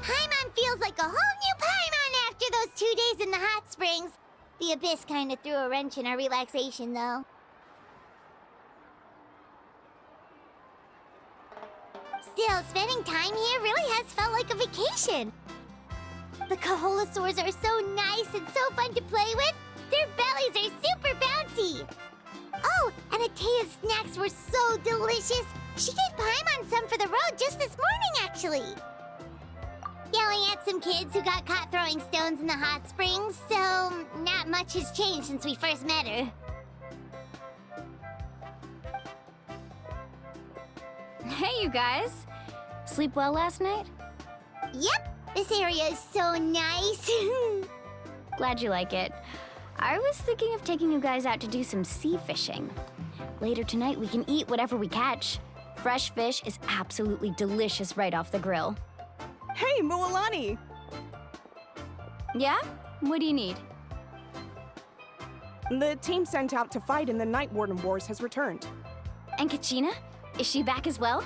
Paimon feels like a whole new Paimon after those 2 days in the hot springs. The Abyss kind of threw a wrench in our relaxation, though. Still, spending time here really has felt like a vacation. The Kaholosaurs are so nice and so fun to play with. Their bellies are super bouncy. Oh, and Atea's snacks were so delicious. She gave Paimon some for the road just this morning, actually. Yelling at some kids who got caught throwing stones in the hot springs, so not much has changed since we first met her. Hey, you guys. Sleep well last night? Yep, this area is so nice. Glad you like it. I was thinking of taking you guys out to do some sea fishing. Later tonight, we can eat whatever we catch. Fresh fish is absolutely delicious right off the grill. Hey, Mualani! Yeah? What do you need? The team sent out to fight in the Night Warden Wars has returned. And Kachina? Is she back as well?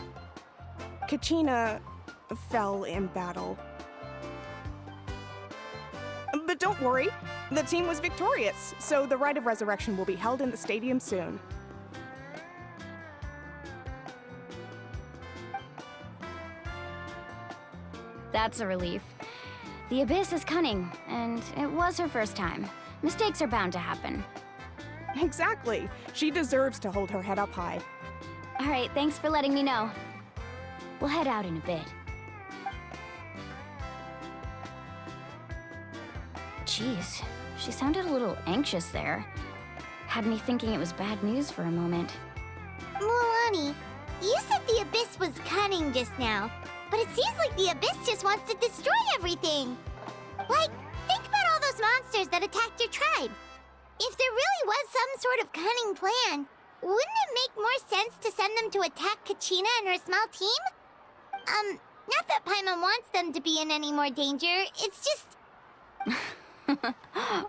Kachina fell in battle. But don't worry, the team was victorious, so the Rite of Resurrection will be held in the stadium soon. That's a relief. The Abyss is cunning, and it was her first time. Mistakes are bound to happen. Exactly. She deserves to hold her head up high. All right, thanks for letting me know. We'll head out in a bit. Jeez, she sounded a little anxious there. Had me thinking it was bad news for a moment. Mualani, you said the Abyss was cunning just now, but it seems like the Abyss just wants to destroy everything. Like, think about all those monsters that attacked your tribe. If there really was some sort of cunning plan, wouldn't it make more sense to send them to attack Kachina and her small team? Not that Paimon wants them to be in any more danger, it's just...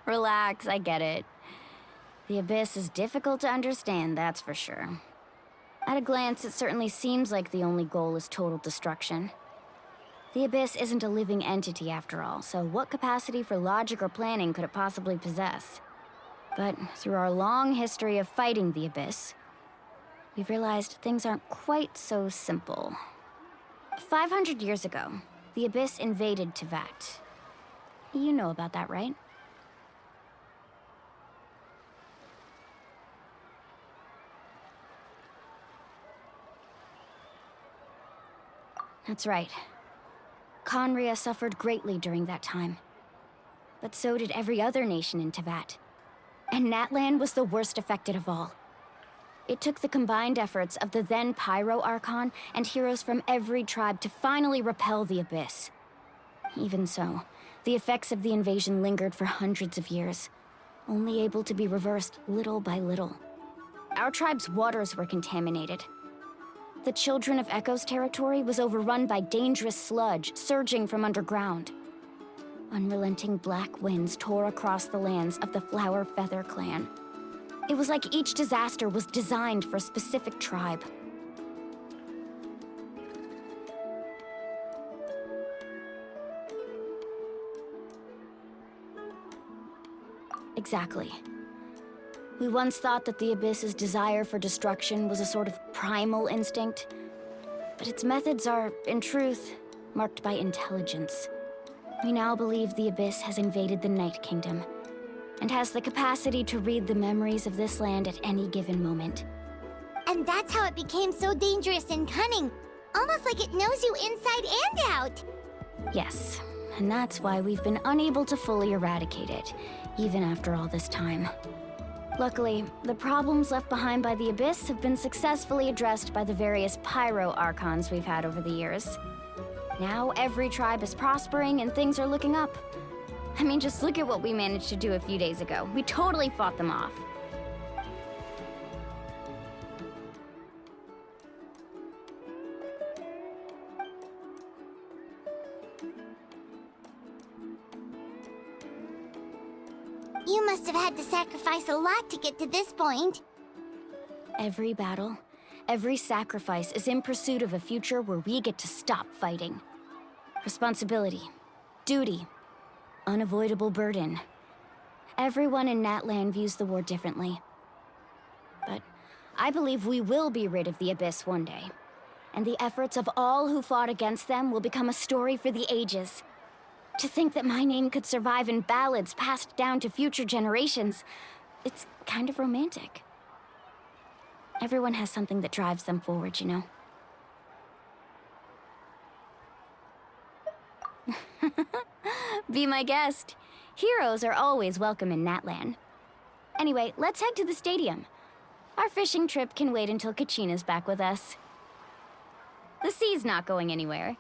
Relax, I get it. The Abyss is difficult to understand, that's for sure. At a glance, it certainly seems like the only goal is total destruction. The Abyss isn't a living entity after all, so what capacity for logic or planning could it possibly possess? But through our long history of fighting the Abyss, we've realized things aren't quite so simple. 500 years ago, the Abyss invaded Teyvat. You know about that, right? That's right. Conria suffered greatly during that time. But so did every other nation in Teyvat. And Natlan was the worst affected of all. It took the combined efforts of the then Pyro Archon and heroes from every tribe to finally repel the Abyss. Even so, the effects of the invasion lingered for hundreds of years, only able to be reversed little by little. Our tribe's waters were contaminated. The Children of Echo's territory was overrun by dangerous sludge surging from underground. Unrelenting black winds tore across the lands of the Flower Feather clan. It was like each disaster was designed for a specific tribe. Exactly. We once thought that the Abyss's desire for destruction was a sort of primal instinct, but its methods are, in truth, marked by intelligence. We now believe the Abyss has invaded the Night Kingdom, and has the capacity to read the memories of this land at any given moment. And that's how it became so dangerous and cunning, almost like it knows you inside and out. Yes, and that's why we've been unable to fully eradicate it, even after all this time. Luckily, the problems left behind by the Abyss have been successfully addressed by the various Pyro Archons we've had over the years. Now every tribe is prospering and things are looking up. I mean, just look at what we managed to do a few days ago. We totally fought them off. You must have had to sacrifice a lot to get to this point. Every battle, every sacrifice is in pursuit of a future where we get to stop fighting. Responsibility, duty, unavoidable burden. Everyone in Natlan views the war differently. But I believe we will be rid of the Abyss one day. And the efforts of all who fought against them will become a story for the ages. To think that my name could survive in ballads passed down to future generations, it's kind of romantic. Everyone has something that drives them forward, you know? Be my guest. Heroes are always welcome in Natlan. Anyway, let's head to the stadium. Our fishing trip can wait until Kachina's back with us. The sea's not going anywhere.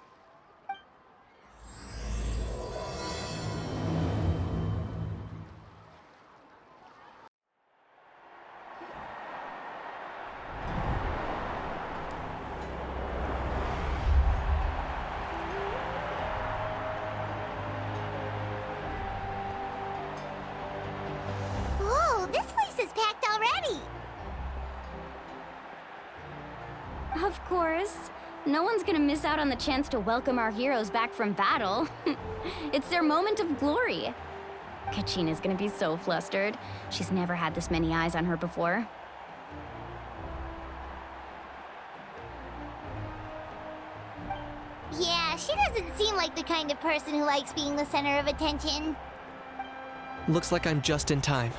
Whoa, this place is packed already! Of course. No one's gonna miss out on the chance to welcome our heroes back from battle. It's their moment of glory. Kachina's gonna be so flustered. She's never had this many eyes on her before. Yeah, she doesn't seem like the kind of person who likes being the center of attention. Looks like I'm just in time.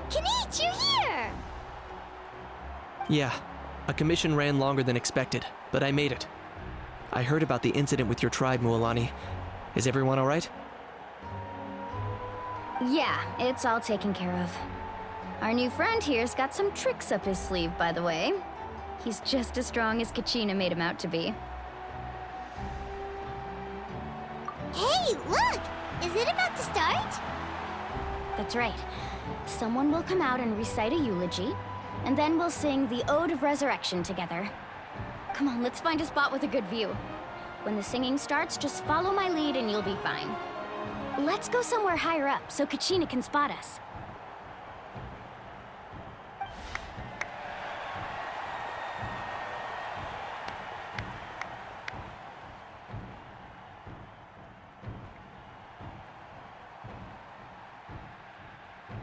Kinich, you're here! Yeah, a commission ran longer than expected, but I made it. I heard about the incident with your tribe, Mualani. Is everyone alright? Yeah, it's all taken care of. Our new friend here's got some tricks up his sleeve, by the way. He's just as strong as Kachina made him out to be. Hey, look! Is it about to start? That's right. Someone will come out and recite a eulogy, and then we'll sing the Ode of Resurrection together. Come on, let's find a spot with a good view. When the singing starts, just follow my lead and you'll be fine. Let's go somewhere higher up so Kachina can spot us.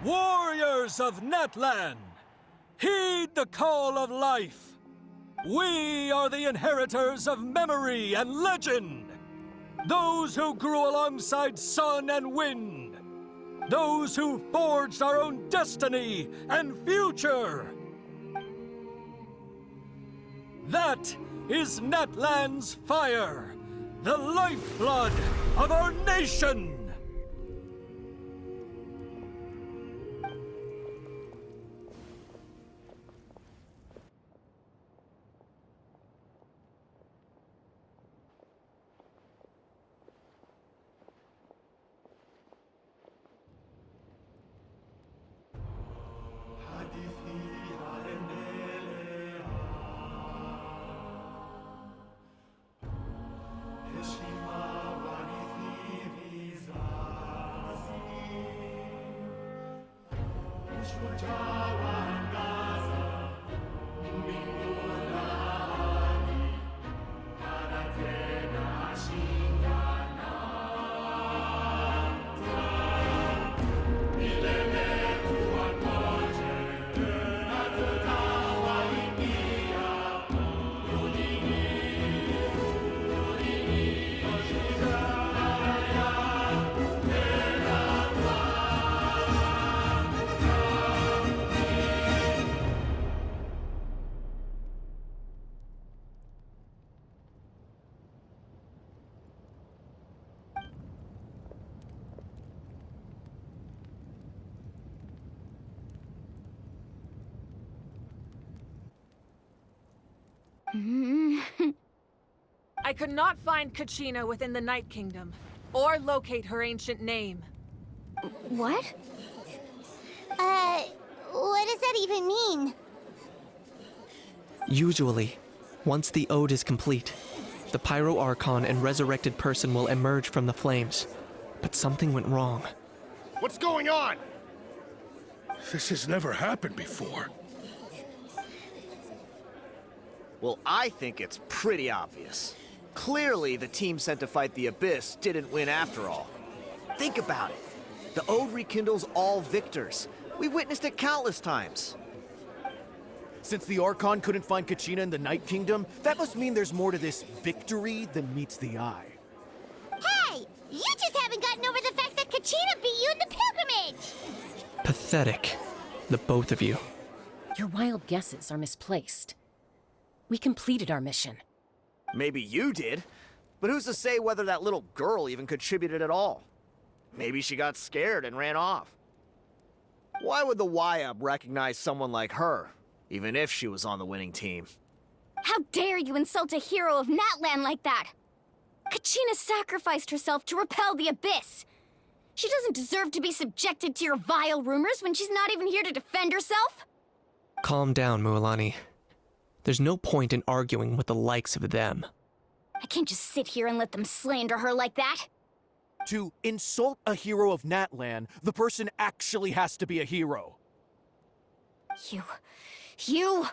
Warriors of Natlan, heed the call of life. We are the inheritors of memory and legend. Those who grew alongside sun and wind. Those who forged our own destiny and future. That is Natlan's fire, the lifeblood of our nation. I could not find Kachina within the Night Kingdom, or locate her ancient name. What? What does that even mean? Usually, once the ode is complete, the Pyro Archon and resurrected person will emerge from the flames. But something went wrong. What's going on? This has never happened before. Well, I think it's pretty obvious. Clearly, the team sent to fight the Abyss didn't win after all. Think about it. The Ode rekindles all victors. We've witnessed it countless times. Since the Archon couldn't find Kachina in the Night Kingdom, that must mean there's more to this victory than meets the eye. Hey! You just haven't gotten over the fact that Kachina beat you in the pilgrimage! Pathetic. The both of you. Your wild guesses are misplaced. We completed our mission. Maybe you did, but who's to say whether that little girl even contributed at all? Maybe she got scared and ran off. Why would the YUB recognize someone like her, even if she was on the winning team? How dare you insult a hero of Natlan like that? Kachina sacrificed herself to repel the Abyss. She doesn't deserve to be subjected to your vile rumors when she's not even here to defend herself. Calm down, Mualani. There's no point in arguing with the likes of them. I can't just sit here and let them slander her like that. To insult a hero of Natlan, the person actually has to be a hero. You...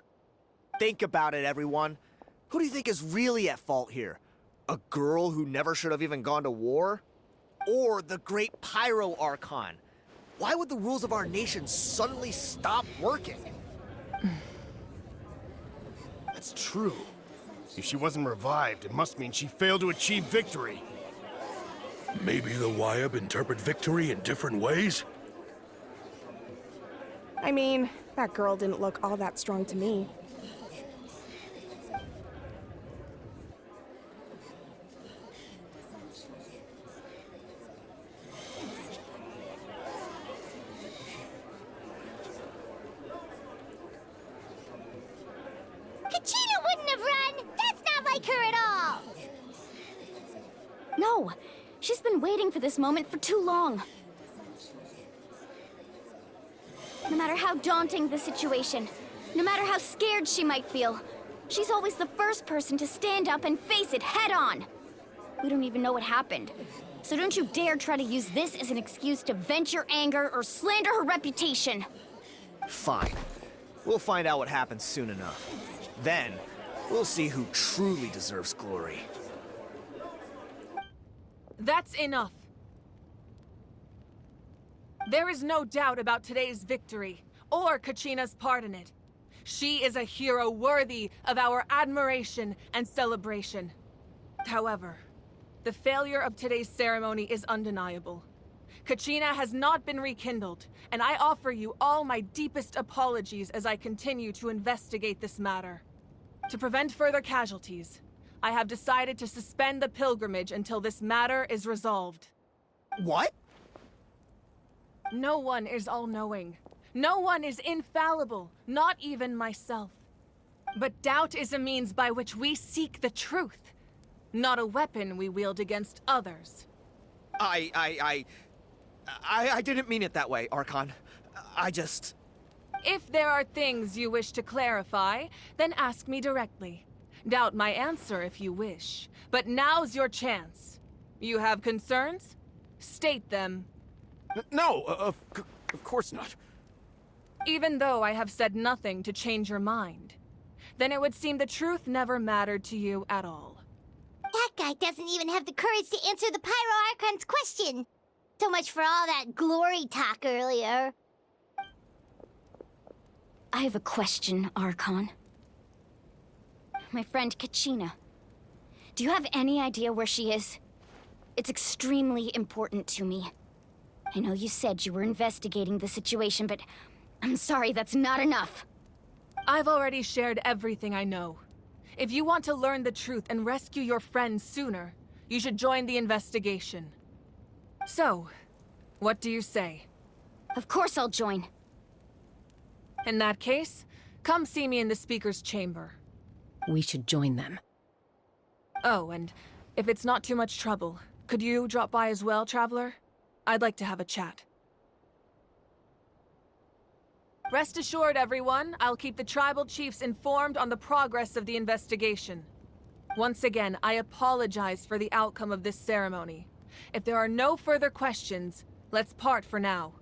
Think about it, everyone. Who do you think is really at fault here? A girl who never should have even gone to war? Or the great Pyro Archon? Why would the rules of our nation suddenly stop working? That's true. If she wasn't revived, it must mean she failed to achieve victory. Maybe the YUB interpret victory in different ways? I mean, that girl didn't look all that strong to me. Kachina wouldn't have run! That's not like her at all! No, she's been waiting for this moment for too long. No matter how daunting the situation, no matter how scared she might feel, she's always the first person to stand up and face it head on. We don't even know what happened, so don't you dare try to use this as an excuse to vent your anger or slander her reputation. Fine. We'll find out what happens soon enough. Then, we'll see who truly deserves glory. That's enough. There is no doubt about today's victory, or Kachina's part in it. She is a hero worthy of our admiration and celebration. However, the failure of today's ceremony is undeniable. Kachina has not been rekindled, and I offer you all my deepest apologies as I continue to investigate this matter. To prevent further casualties, I have decided to suspend the pilgrimage until this matter is resolved. What? No one is all-knowing. No one is infallible, not even myself. But doubt is a means by which we seek the truth, not a weapon we wield against others. I didn't mean it that way, Archon. If there are things you wish to clarify, then ask me directly. Doubt my answer if you wish, but now's your chance. You have concerns? State them. No, of course not. Even though I have said nothing to change your mind, then it would seem the truth never mattered to you at all. That guy doesn't even have the courage to answer the Pyro Archon's question. So much for all that glory talk earlier. I have a question, Archon. My friend Kachina. Do you have any idea where she is? It's extremely important to me. I know you said you were investigating the situation, but I'm sorry, that's not enough. I've already shared everything I know. If you want to learn the truth and rescue your friend sooner, you should join the investigation. So, what do you say? Of course I'll join. In that case, come see me in the speaker's chamber. We should join them. Oh, and if it's not too much trouble, could you drop by as well, Traveler? I'd like to have a chat. Rest assured, everyone, I'll keep the tribal chiefs informed on the progress of the investigation. Once again, I apologize for the outcome of this ceremony. If there are no further questions, let's part for now.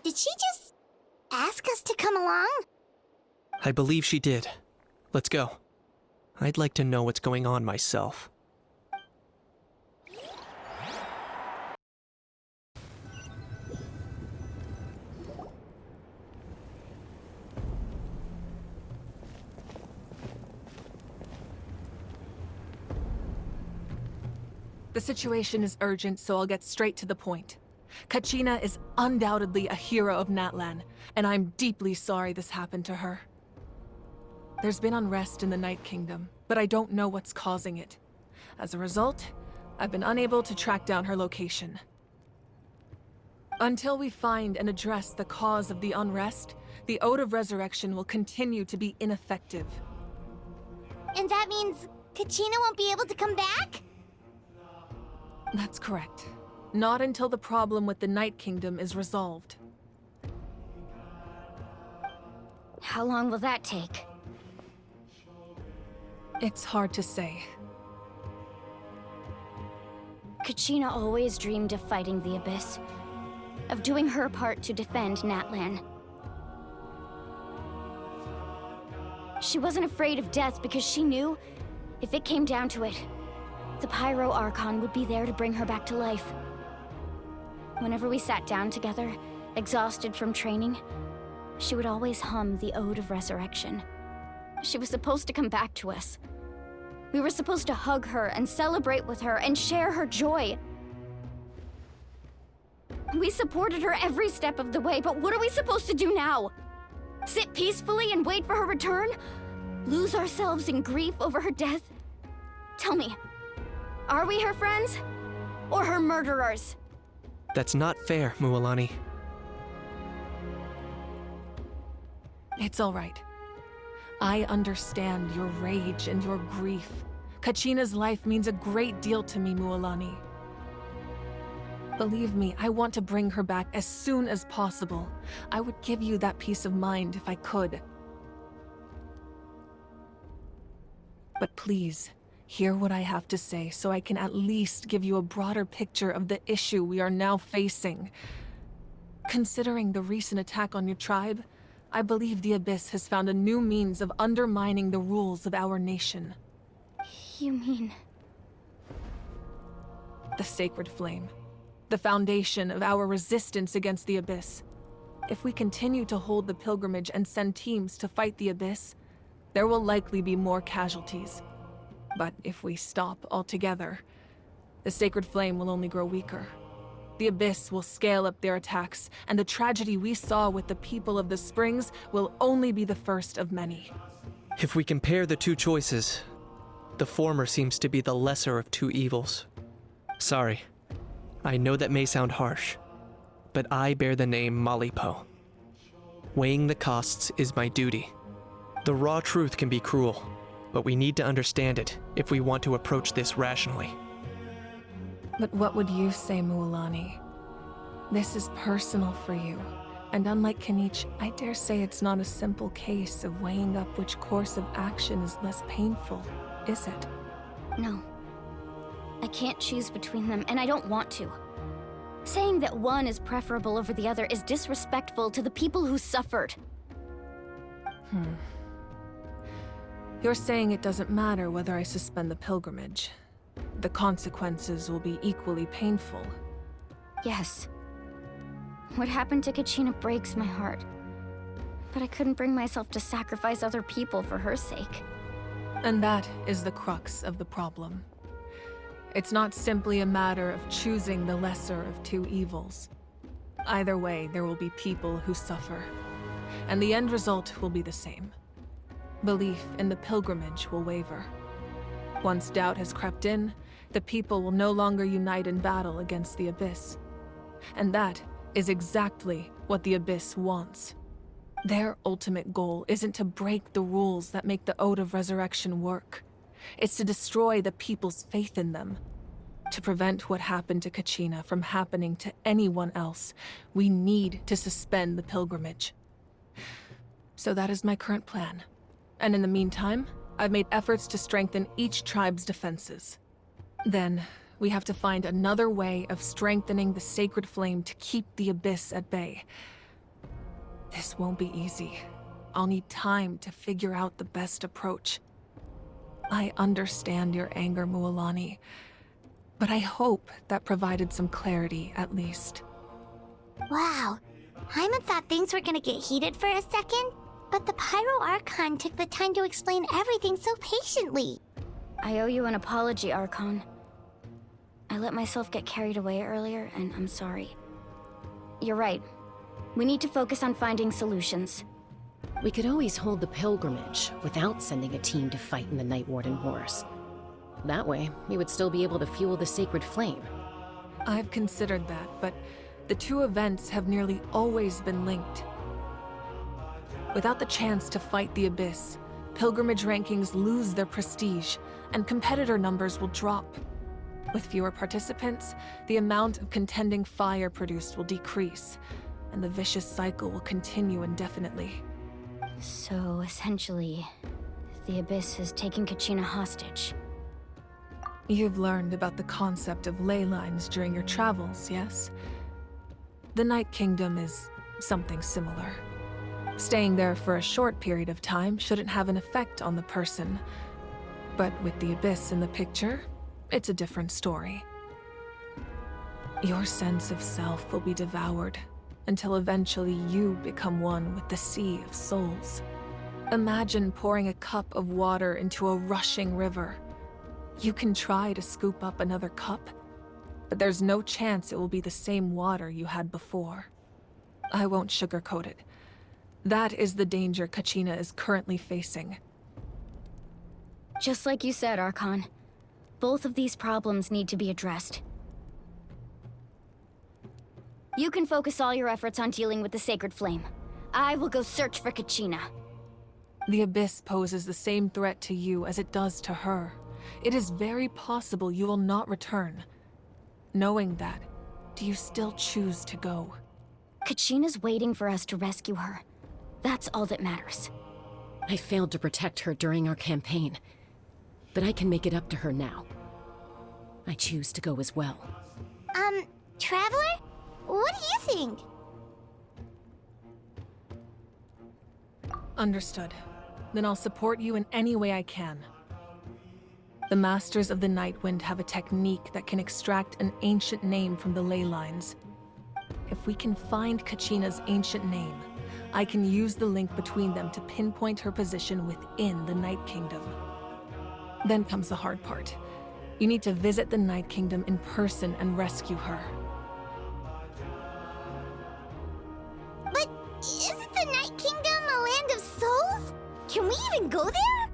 Did she just ask us to come along? I believe she did. Let's go. I'd like to know what's going on myself. The situation is urgent, so I'll get straight to the point. Kachina is undoubtedly a hero of Natlan, and I'm deeply sorry this happened to her. There's been unrest in the Night Kingdom, but I don't know what's causing it. As a result, I've been unable to track down her location. Until we find and address the cause of the unrest, the Ode of Resurrection will continue to be ineffective. And that means Kachina won't be able to come back? That's correct. Not until the problem with the Night Kingdom is resolved. How long will that take? It's hard to say. Kachina always dreamed of fighting the Abyss, of doing her part to defend Natlan. She wasn't afraid of death because she knew, if it came down to it, the Pyro Archon would be there to bring her back to life. Whenever we sat down together, exhausted from training, she would always hum the Ode of Resurrection. She was supposed to come back to us. We were supposed to hug her and celebrate with her and share her joy. We supported her every step of the way, but what are we supposed to do now? Sit peacefully and wait for her return? Lose ourselves in grief over her death? Tell me, are we her friends? Or her murderers? That's not fair, Mualani. It's all right. I understand your rage and your grief. Kachina's life means a great deal to me, Mualani. Believe me, I want to bring her back as soon as possible. I would give you that peace of mind if I could. But please, hear what I have to say so I can at least give you a broader picture of the issue we are now facing. Considering the recent attack on your tribe, I believe the Abyss has found a new means of undermining the rules of our nation. You mean... The Sacred Flame. The foundation of our resistance against the Abyss. If we continue to hold the pilgrimage and send teams to fight the Abyss, there will likely be more casualties. But if we stop altogether, the Sacred Flame will only grow weaker. The Abyss will scale up their attacks, and the tragedy we saw with the people of the Springs will only be the first of many. If we compare the two choices, the former seems to be the lesser of two evils. Sorry, I know that may sound harsh, but I bear the name Malipo. Weighing the costs is my duty. The raw truth can be cruel, but we need to understand it if we want to approach this rationally. But what would you say, Mualani? This is personal for you, and unlike Kanich, I dare say it's not a simple case of weighing up which course of action is less painful, is it? No. I can't choose between them, and I don't want to. Saying that one is preferable over the other is disrespectful to the people who suffered. You're saying it doesn't matter whether I suspend the pilgrimage. The consequences will be equally painful. Yes. What happened to Kachina breaks my heart. But I couldn't bring myself to sacrifice other people for her sake. And that is the crux of the problem. It's not simply a matter of choosing the lesser of two evils. Either way, there will be people who suffer. And the end result will be the same. Belief in the pilgrimage will waver. Once doubt has crept in, the people will no longer unite in battle against the Abyss. And that is exactly what the Abyss wants. Their ultimate goal isn't to break the rules that make the Ode of Resurrection work. It's to destroy the people's faith in them. To prevent what happened to Kachina from happening to anyone else, we need to suspend the pilgrimage. So that is my current plan. And in the meantime, I've made efforts to strengthen each tribe's defenses. Then, we have to find another way of strengthening the Sacred Flame to keep the Abyss at bay. This won't be easy. I'll need time to figure out the best approach. I understand your anger, Mualani, but I hope that provided some clarity, at least. Wow. Hyman thought things were gonna get heated for a second, but the Pyro Archon took the time to explain everything so patiently. I owe you an apology, Archon. I let myself get carried away earlier, and I'm sorry. You're right. We need to focus on finding solutions. We could always hold the pilgrimage without sending a team to fight in the Night Warden Wars. That way, we would still be able to fuel the sacred flame. I've considered that, but the two events have nearly always been linked. Without the chance to fight the Abyss, pilgrimage rankings lose their prestige, and competitor numbers will drop. With fewer participants, the amount of contending fire produced will decrease, and the vicious cycle will continue indefinitely. So, essentially, the Abyss is taking Kachina hostage. You've learned about the concept of ley lines during your travels, yes? The Night Kingdom is something similar. Staying there for a short period of time shouldn't have an effect on the person. But with the Abyss in the picture, it's a different story. Your sense of self will be devoured until eventually you become one with the Sea of Souls. Imagine pouring a cup of water into a rushing river. You can try to scoop up another cup, but there's no chance it will be the same water you had before. I won't sugarcoat it. That is the danger Kachina is currently facing. Just like you said, Archon. Both of these problems need to be addressed. You can focus all your efforts on dealing with the Sacred Flame. I will go search for Kachina. The Abyss poses the same threat to you as it does to her. It is very possible you will not return. Knowing that, do you still choose to go? Kachina's waiting for us to rescue her. That's all that matters. I failed to protect her during our campaign, but I can make it up to her now. I choose to go as well. Traveler? What do you think? Understood. Then I'll support you in any way I can. The Masters of the Nightwind have a technique that can extract an ancient name from the ley lines. If we can find Kachina's ancient name, I can use the link between them to pinpoint her position within the Night Kingdom. Then comes the hard part. You need to visit the Night Kingdom in person and rescue her. But isn't the Night Kingdom a land of souls? Can we even go there?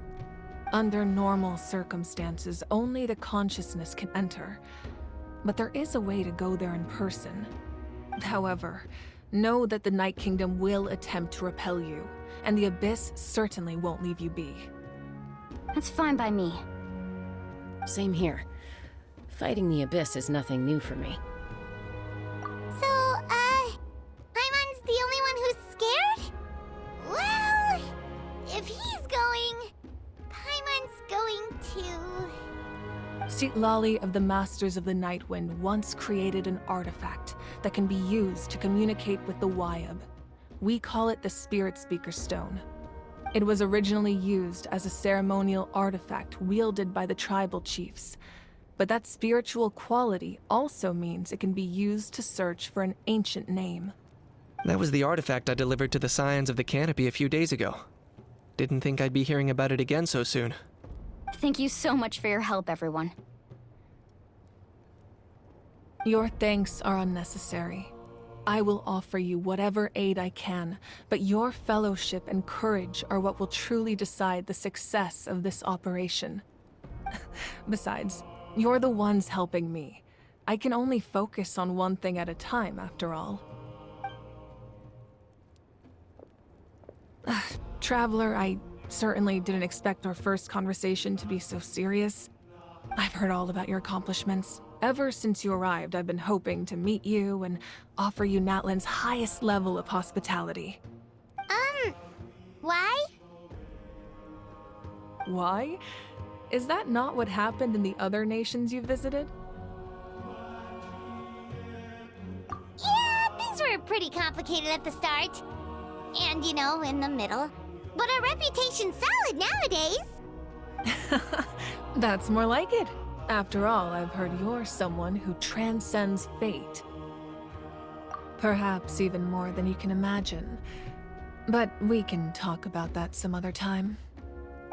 Under normal circumstances, only the consciousness can enter. But there is a way to go there in person. However, know that the Night Kingdom will attempt to repel you, and the Abyss certainly won't leave you be. That's fine by me. Same here. Fighting the Abyss is nothing new for me. So, Paimon's the only one who's scared? Well, if he's going, Paimon's going too. Citlali of the Masters of the Nightwind once created an artifact that can be used to communicate with the Wyab. We call it the Spirit Speaker Stone. It was originally used as a ceremonial artifact wielded by the tribal chiefs, but that spiritual quality also means it can be used to search for an ancient name. That was the artifact I delivered to the Scions of the Canopy a few days ago. Didn't think I'd be hearing about it again so soon. Thank you so much for your help, everyone. Your thanks are unnecessary. I will offer you whatever aid I can, but your fellowship and courage are what will truly decide the success of this operation. Besides, you're the ones helping me. I can only focus on one thing at a time, after all. Traveler, I certainly didn't expect our first conversation to be so serious. I've heard all about your accomplishments. Ever since you arrived, I've been hoping to meet you and offer you Natlan's highest level of hospitality. Why? Why? Is that not what happened in the other nations you visited? Yeah, things were pretty complicated at the start. And, in the middle. but our reputation's solid nowadays. That's more like it. After all, I've heard you're someone who transcends fate. Perhaps even more than you can imagine. But we can talk about that some other time.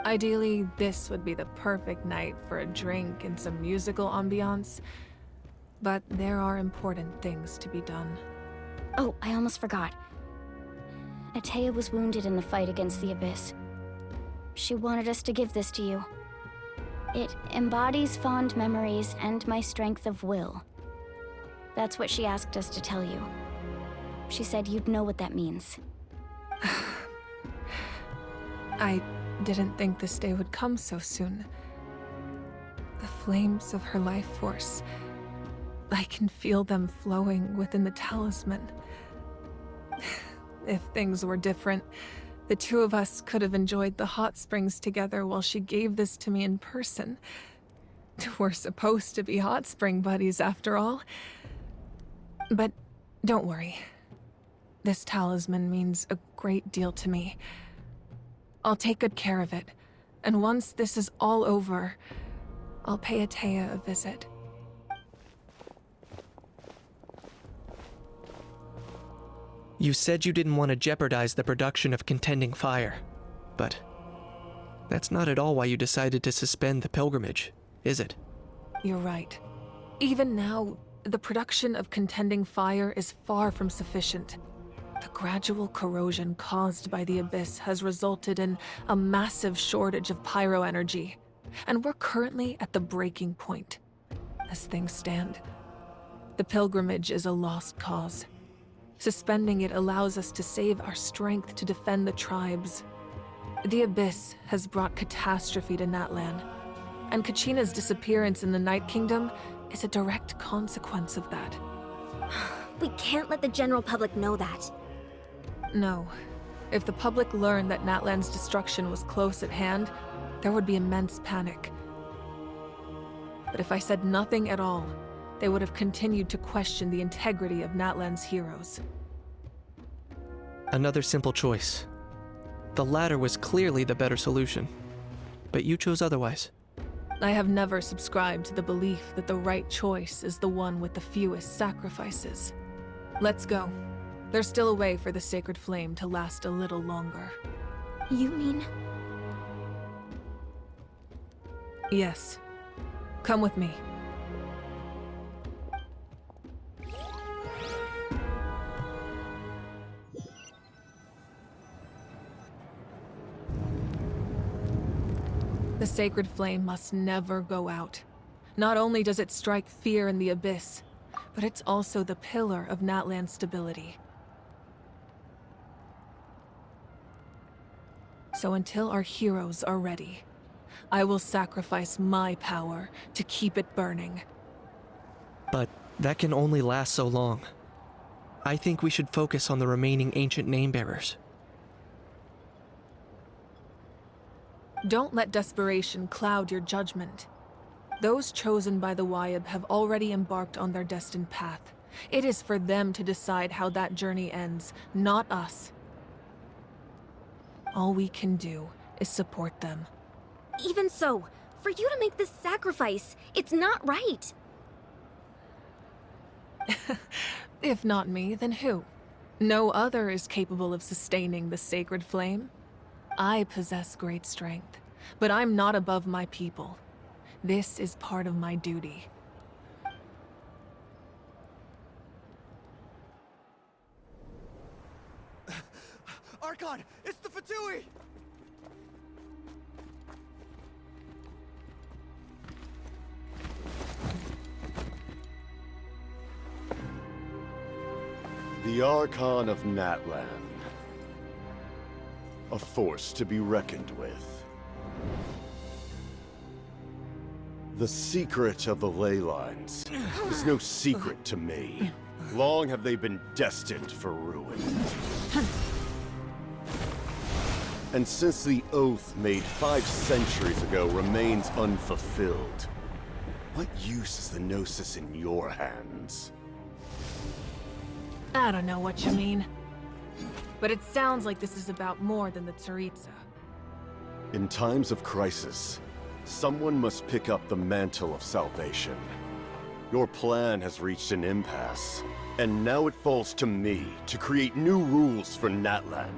Ideally, this would be the perfect night for a drink and some musical ambiance. But there are important things to be done. Oh, I almost forgot. Atea was wounded in the fight against the Abyss. She wanted us to give this to you. It embodies fond memories and my strength of will. That's what she asked us to tell you. She said you'd know what that means. I didn't think this day would come so soon. The flames of her life force. I can feel them flowing within the talisman. If things were different, the two of us could have enjoyed the hot springs together while she gave this to me in person. We're supposed to be hot spring buddies after all. But don't worry. This talisman means a great deal to me. I'll take good care of it, and once this is all over, I'll pay Atea a visit. You said you didn't want to jeopardize the production of Contending Fire, but that's not at all why you decided to suspend the pilgrimage, is it? You're right. Even now, the production of Contending Fire is far from sufficient. The gradual corrosion caused by the Abyss has resulted in a massive shortage of pyro energy, and we're currently at the breaking point. As things stand, the pilgrimage is a lost cause. Suspending it allows us to save our strength to defend the tribes. The Abyss has brought catastrophe to Natlan, and Kachina's disappearance in the Night Kingdom is a direct consequence of that. We can't let the general public know that. No. If the public learned that Natlan's destruction was close at hand, there would be immense panic. But if I said nothing at all, they would have continued to question the integrity of Natlan's heroes. Another simple choice. The latter was clearly the better solution, but you chose otherwise. I have never subscribed to the belief that the right choice is the one with the fewest sacrifices. Let's go. There's still a way for the sacred flame to last a little longer. You mean? Yes. Come with me. The sacred flame must never go out. Not only does it strike fear in the Abyss, but it's also the pillar of Natlan's stability. So until our heroes are ready, I will sacrifice my power to keep it burning. But that can only last so long. I think we should focus on the remaining ancient name-bearers. Don't let desperation cloud your judgment. Those chosen by the Wyeb have already embarked on their destined path. It is for them to decide how that journey ends, not us. All we can do is support them. Even so, for you to make this sacrifice, it's not right. If not me, then who? No other is capable of sustaining the sacred flame. I possess great strength, but I'm not above my people. This is part of my duty. Archon, it's the Fatui! The Archon of Natlan. A force to be reckoned with. The secret of the ley lines is no secret to me. Long have they been destined for ruin. And since the oath made 5 centuries ago remains unfulfilled, what use is the Gnosis in your hands? I don't know what you mean. But it sounds like this is about more than the Tsaritsa. In times of crisis, someone must pick up the mantle of salvation. Your plan has reached an impasse, and now it falls to me to create new rules for Natlan.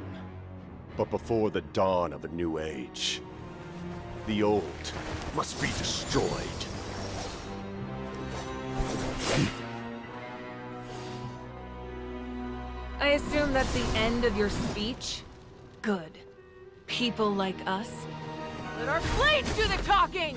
But before the dawn of a new age, the old must be destroyed. I assume that's the end of your speech? Good. People like us. Let our blades do the talking!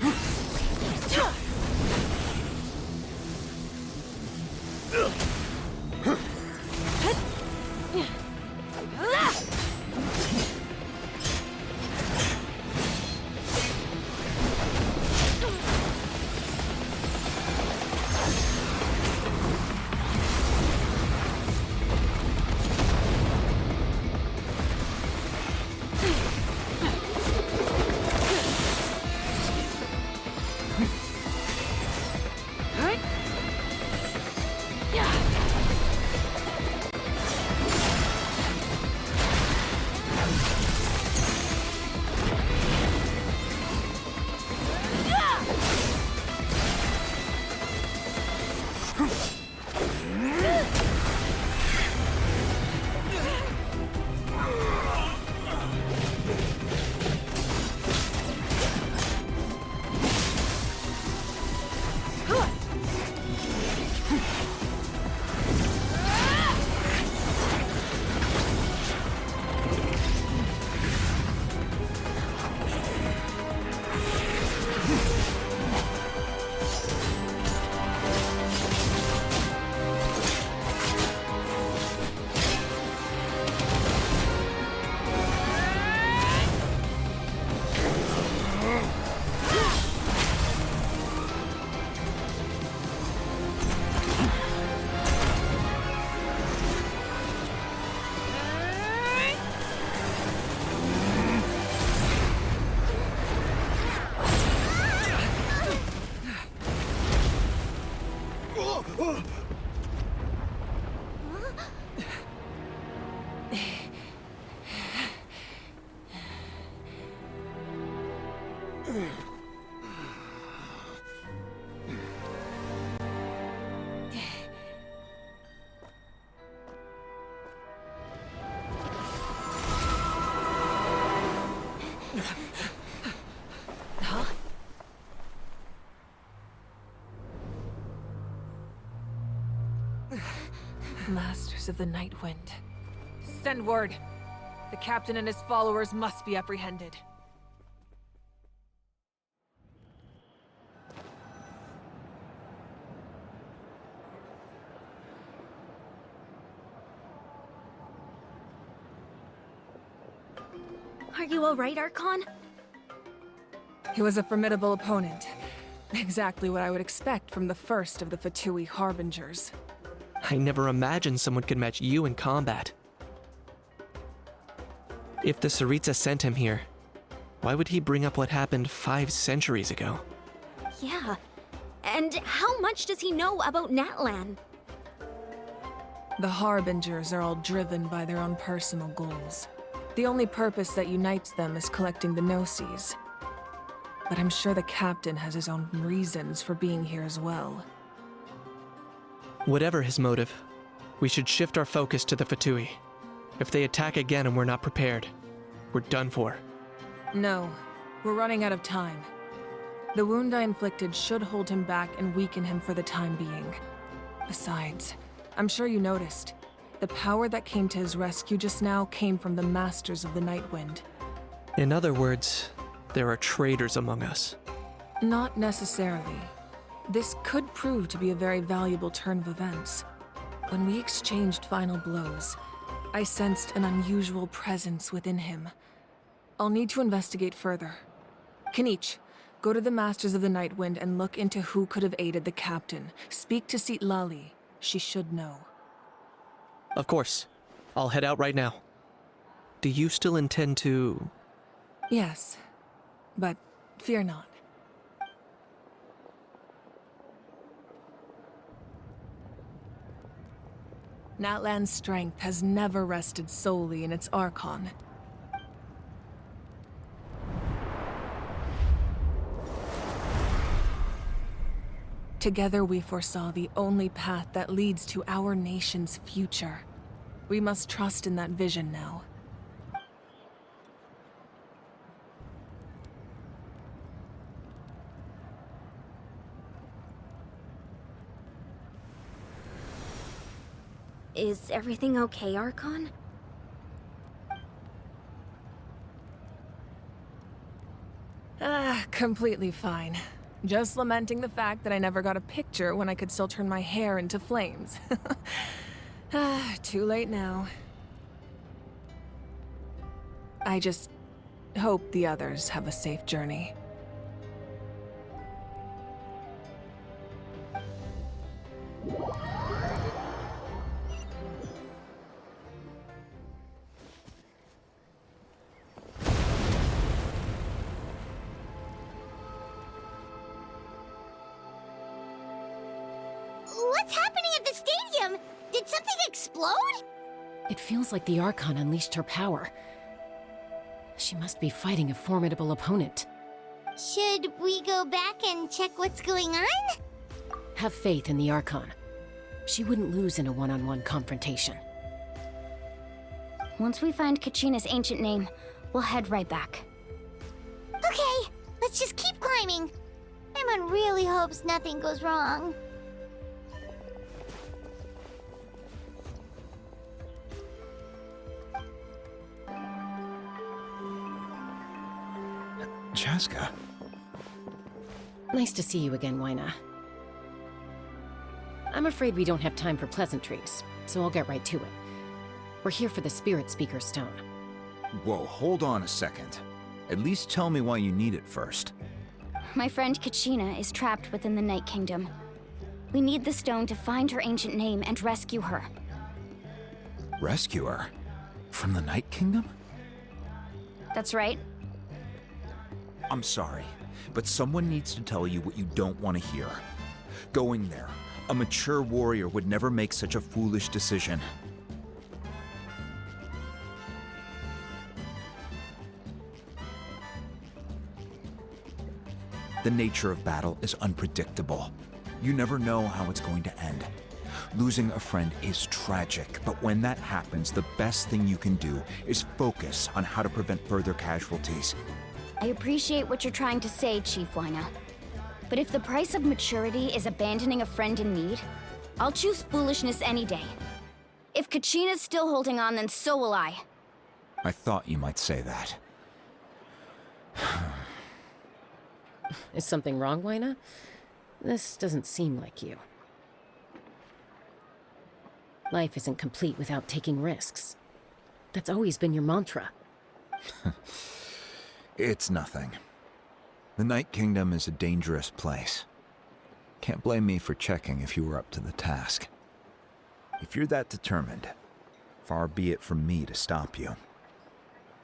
Masters of the Night Wind. Send word. The captain and his followers must be apprehended. Are you alright, Archon? He was a formidable opponent. Exactly what I would expect from the first of the Fatui Harbingers. I never imagined someone could match you in combat. If the Tsaritsa sent him here, why would he bring up what happened 5 centuries ago? Yeah. And how much does he know about Natlan? The Harbingers are all driven by their own personal goals. The only purpose that unites them is collecting the Gnosis. But I'm sure the captain has his own reasons for being here as well. Whatever his motive, we should shift our focus to the Fatui. If they attack again and we're not prepared, we're done for. No, we're running out of time. The wound I inflicted should hold him back and weaken him for the time being. Besides, I'm sure you noticed, the power that came to his rescue just now came from the Masters of the Night Wind. In other words, there are traitors among us. Not necessarily. This could prove to be a very valuable turn of events. When we exchanged final blows, I sensed an unusual presence within him. I'll need to investigate further. Kinich, go to the Masters of the Night Wind and look into who could have aided the captain. Speak to Citlali. She should know. Of course. I'll head out right now. Do you still intend to... Yes, but fear not. Natlan's strength has never rested solely in its Archon. Together we foresaw the only path that leads to our nation's future. We must trust in that vision now. Is everything okay, Archon? Completely fine. Just lamenting the fact that I never got a picture when I could still turn my hair into flames. Too late now. I just hope the others have a safe journey. What's happening at the stadium? Did something explode? It feels like the Archon unleashed her power. She must be fighting a formidable opponent. Should we go back and check what's going on? Have faith in the Archon. She wouldn't lose in a one-on-one confrontation. Once we find Kachina's ancient name, we'll head right back. Okay, let's just keep climbing. Paimon really hopes nothing goes wrong. Chaska. Nice to see you again, Wyna. I'm afraid we don't have time for pleasantries, so I'll get right to it. We're here for the Spirit Speaker Stone. Whoa, hold on a second. At least tell me why you need it first. My friend Kachina is trapped within the Night Kingdom. We need the stone to find her ancient name and rescue her. Rescue her? From the Night Kingdom? That's right. I'm sorry, but someone needs to tell you what you don't want to hear. Going there, a mature warrior would never make such a foolish decision. The nature of battle is unpredictable. You never know how it's going to end. Losing a friend is tragic, but when that happens, the best thing you can do is focus on how to prevent further casualties. I appreciate what you're trying to say, Chief Wyna. But if the price of maturity is abandoning a friend in need, I'll choose foolishness any day. If Kachina's still holding on, then so will I. I thought you might say that. Is something wrong, Wyna? This doesn't seem like you. Life isn't complete without taking risks. That's always been your mantra. It's nothing. The Night Kingdom is a dangerous place. Can't blame me for checking if you were up to the task. If you're that determined, far be it from me to stop you.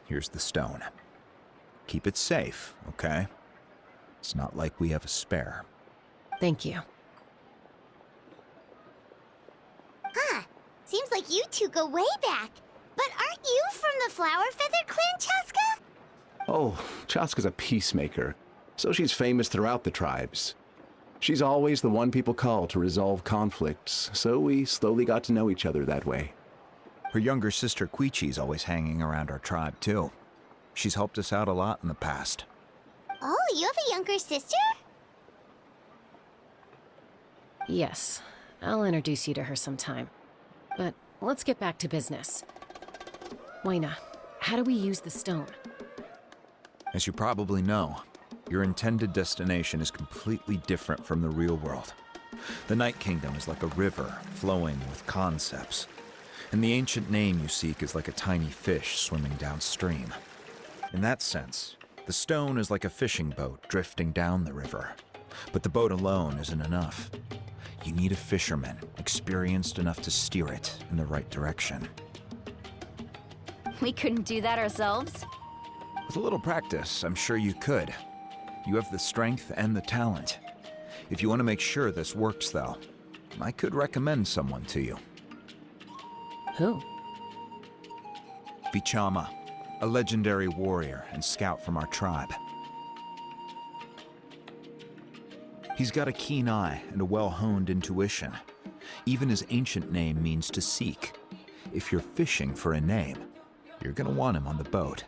Here's the stone. Keep it safe, okay? It's not like we have a spare. Thank you. Huh. Seems like you two go way back. But aren't you from the Flower Feather Clan, Chaska? Oh, Chaska's a peacemaker, so she's famous throughout the tribes. She's always the one people call to resolve conflicts, so we slowly got to know each other that way. Her younger sister Quichi's always hanging around our tribe, too. She's helped us out a lot in the past. Oh, you have a younger sister? Yes, I'll introduce you to her sometime. But let's get back to business. Wyna, how do we use the stone? As you probably know, your intended destination is completely different from the real world. The Night Kingdom is like a river flowing with concepts, and the ancient name you seek is like a tiny fish swimming downstream. In that sense, the stone is like a fishing boat drifting down the river, but the boat alone isn't enough. You need a fisherman experienced enough to steer it in the right direction. We couldn't do that ourselves? With a little practice, I'm sure you could. You have the strength and the talent. If you want to make sure this works, though, I could recommend someone to you. Who? Vichama, a legendary warrior and scout from our tribe. He's got a keen eye and a well-honed intuition. Even his ancient name means to seek. If you're fishing for a name, you're gonna want him on the boat.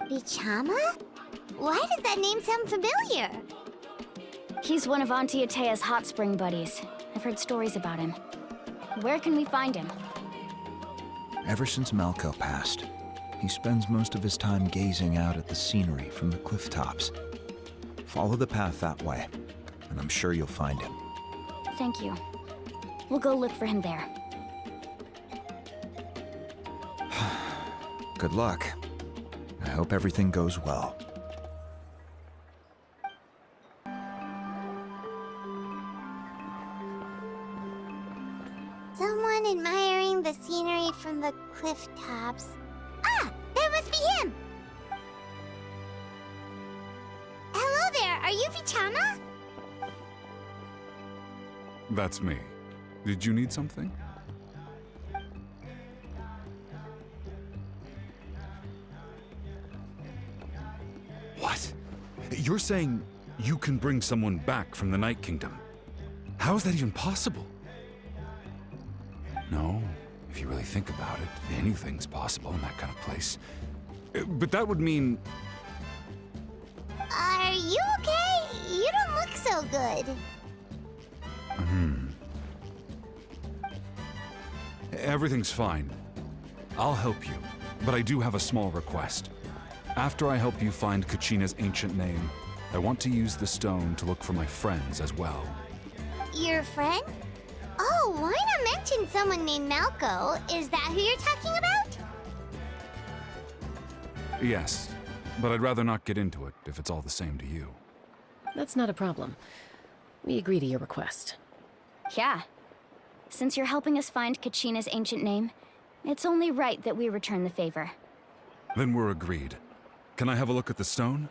Bichama? Why does that name sound familiar? He's one of Auntie Atea's hot spring buddies. I've heard stories about him. Where can we find him? Ever since Malco passed, he spends most of his time gazing out at the scenery from the cliff tops. Follow the path that way, and I'm sure you'll find him. Thank you. We'll go look for him there. Good luck. I hope everything goes well. Someone admiring the scenery from the cliff tops. Ah! That must be him! Hello there, are you Vichama? That's me. Did you need something? What? You're saying you can bring someone back from the Night Kingdom? How is that even possible? No, if you really think about it, anything's possible in that kind of place. But that would mean... Are you okay? You don't look so good. Everything's fine. I'll help you, but I do have a small request. After I help you find Kachina's ancient name, I want to use the stone to look for my friends as well. Your friend? Oh, why not mention someone named Malco? Is that who you're talking about? Yes, but I'd rather not get into it if it's all the same to you. That's not a problem. We agree to your request. Yeah. Since you're helping us find Kachina's ancient name, it's only right that we return the favor. Then we're agreed. Can I have a look at the stone?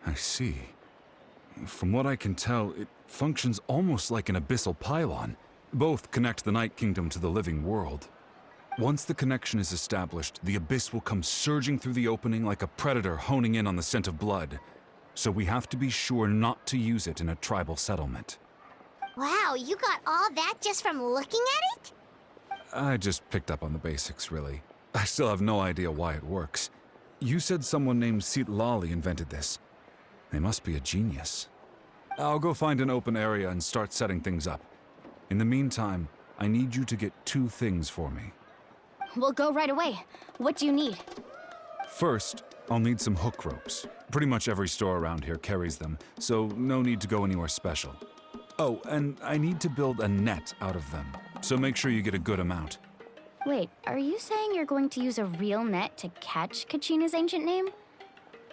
I see. From what I can tell, it functions almost like an abyssal pylon. Both connect the Night Kingdom to the living world. Once the connection is established, the abyss will come surging through the opening like a predator honing in on the scent of blood. So we have to be sure not to use it in a tribal settlement. Wow, you got all that just from looking at it? I just picked up on the basics, really. I still have no idea why it works. You said someone named Lali invented this. They must be a genius. I'll go find an open area and start setting things up. In the meantime, I need you to get 2 things for me. We'll go right away. What do you need? First, I'll need some hook ropes. Pretty much every store around here carries them, so no need to go anywhere special. Oh, and I need to build a net out of them, so make sure you get a good amount. Wait, are you saying you're going to use a real net to catch Kachina's ancient name?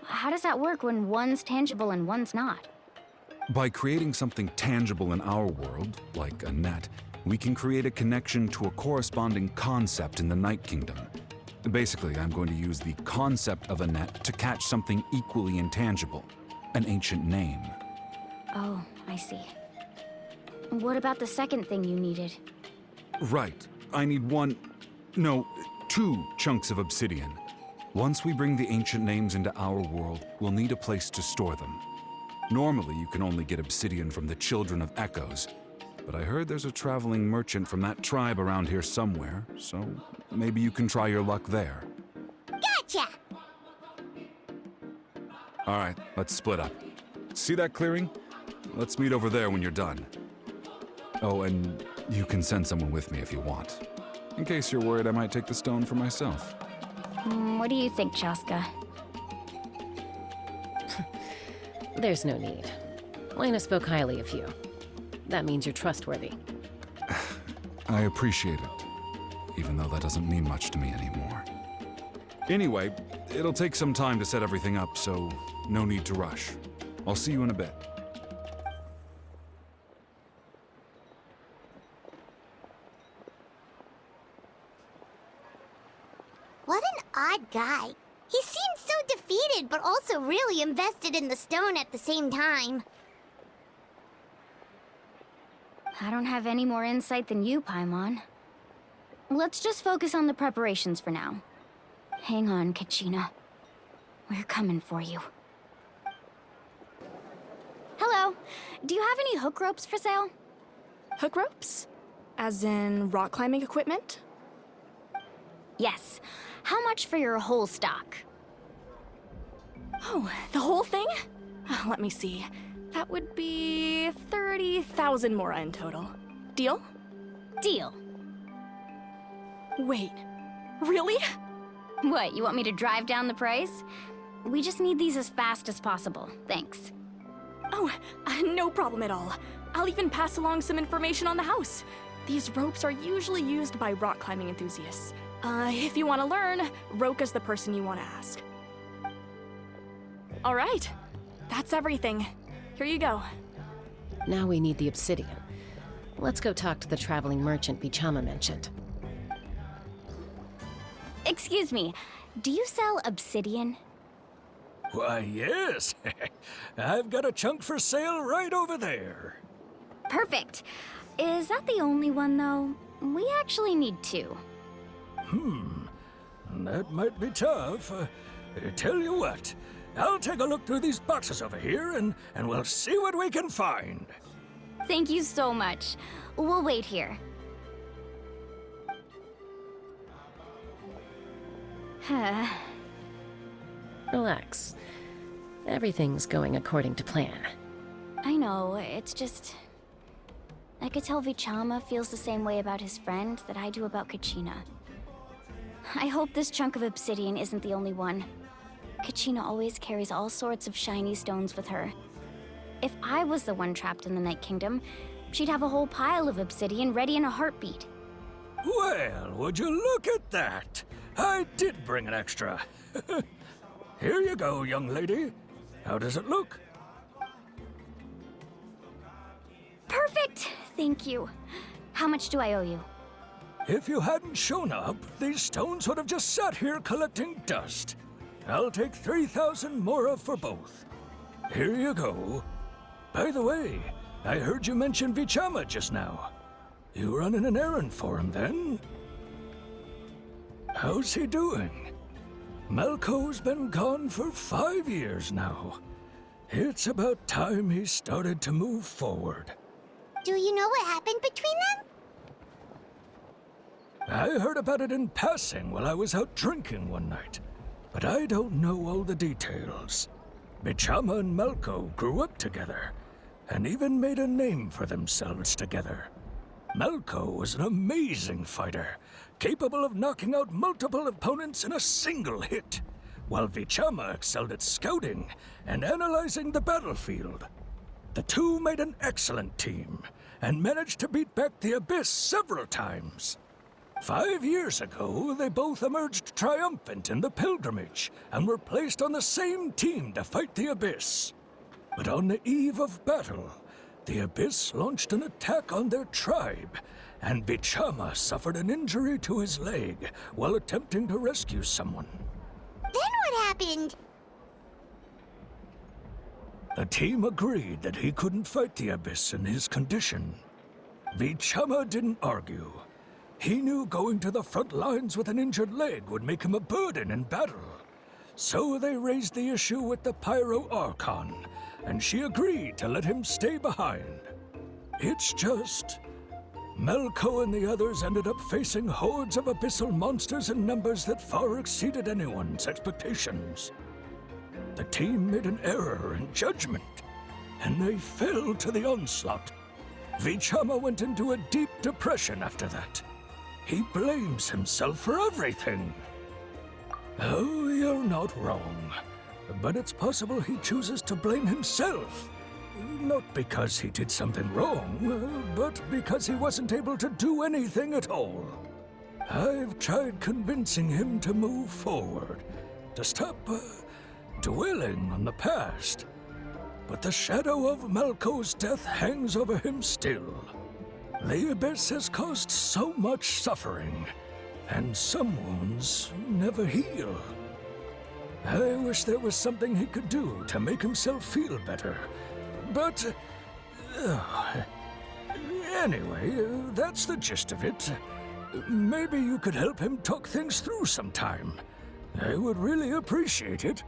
How does that work when one's tangible and one's not? By creating something tangible in our world, like a net, we can create a connection to a corresponding concept in the Night Kingdom. Basically, I'm going to use the concept of a net to catch something equally intangible, an ancient name. Oh, I see. What about the second thing you needed? Right. I need 2 chunks of obsidian. Once we bring the ancient names into our world, we'll need a place to store them. Normally, you can only get obsidian from the Children of Echoes, but I heard there's a traveling merchant from that tribe around here somewhere, so maybe you can try your luck there. Gotcha! All right, let's split up. See that clearing? Let's meet over there when you're done. Oh, and you can send someone with me if you want. In case you're worried I might take the stone for myself. What do you think, Chaska? There's no need. Lena spoke highly of you. That means you're trustworthy. I appreciate it, even though that doesn't mean much to me anymore. Anyway, it'll take some time to set everything up, so no need to rush. I'll see you in a bit. odd guy. He seemed so defeated, but also really invested in the stone at the same time. I don't have any more insight than you, Paimon. Let's just focus on the preparations for now. Hang on, Kachina. We're coming for you. Hello. Do you have any hook ropes for sale? Hook ropes? As in rock climbing equipment? Yes. How much for your whole stock? Oh, the whole thing? Let me see. That would be 30,000 mora in total. Deal? Deal. Wait, really? What, you want me to drive down the price? We just need these as fast as possible. Thanks. Oh, no problem at all. I'll even pass along some information on the house. These ropes are usually used by rock climbing enthusiasts. If you want to learn, Roka's the person you want to ask. All right, that's everything. Here you go. Now we need the obsidian. Let's go talk to the traveling merchant Vichama mentioned. Excuse me, do you sell obsidian? Why, yes. I've got a chunk for sale right over there. Perfect. Is that the only one, though? We actually need two. That might be tough. Tell you what, I'll take a look through these boxes over here, and we'll see what we can find. Thank you so much. We'll wait here. Relax. Everything's going according to plan. I know, it's just... I could tell Vichama feels the same way about his friend that I do about Kachina. I hope this chunk of obsidian isn't the only one. Kachina always carries all sorts of shiny stones with her. If I was the one trapped in the Night Kingdom, she'd have a whole pile of obsidian ready in a heartbeat. Well, would you look at that? I did bring an extra. Here you go, young lady. How does it look? Perfect! Thank you. How much do I owe you? If you hadn't shown up, these stones would have just sat here collecting dust. I'll take 3,000 mora for both. Here you go. By the way, I heard you mention Vichama just now. You running an errand for him, then? How's he doing? Malko's been gone for 5 years now. It's about time he started to move forward. Do you know what happened between them? I heard about it in passing while I was out drinking one night, but I don't know all the details. Vichama and Malko grew up together, and even made a name for themselves together. Malko was an amazing fighter, capable of knocking out multiple opponents in a single hit, while Vichama excelled at scouting and analyzing the battlefield. The two made an excellent team, and managed to beat back the Abyss several times. 5 years ago, they both emerged triumphant in the pilgrimage, and were placed on the same team to fight the Abyss. But on the eve of battle, the Abyss launched an attack on their tribe, and Vichama suffered an injury to his leg while attempting to rescue someone. Then what happened? The team agreed that he couldn't fight the Abyss in his condition. Vichama didn't argue. He knew going to the front lines with an injured leg would make him a burden in battle. So they raised the issue with the Pyro Archon, and she agreed to let him stay behind. It's just... Malko and the others ended up facing hordes of abyssal monsters in numbers that far exceeded anyone's expectations. The team made an error in judgment, and they fell to the onslaught. Vichama went into a deep depression after that. He blames himself for everything. Oh, you're not wrong. But it's possible he chooses to blame himself. Not because he did something wrong, but because he wasn't able to do anything at all. I've tried convincing him to move forward, to stop dwelling on the past. But the shadow of Malko's death hangs over him still. The Abyss has caused so much suffering, And some wounds never heal. I wish there was something he could do to make himself feel better. But... anyway, that's the gist of it. Maybe you could help him talk things through sometime. I would really appreciate it.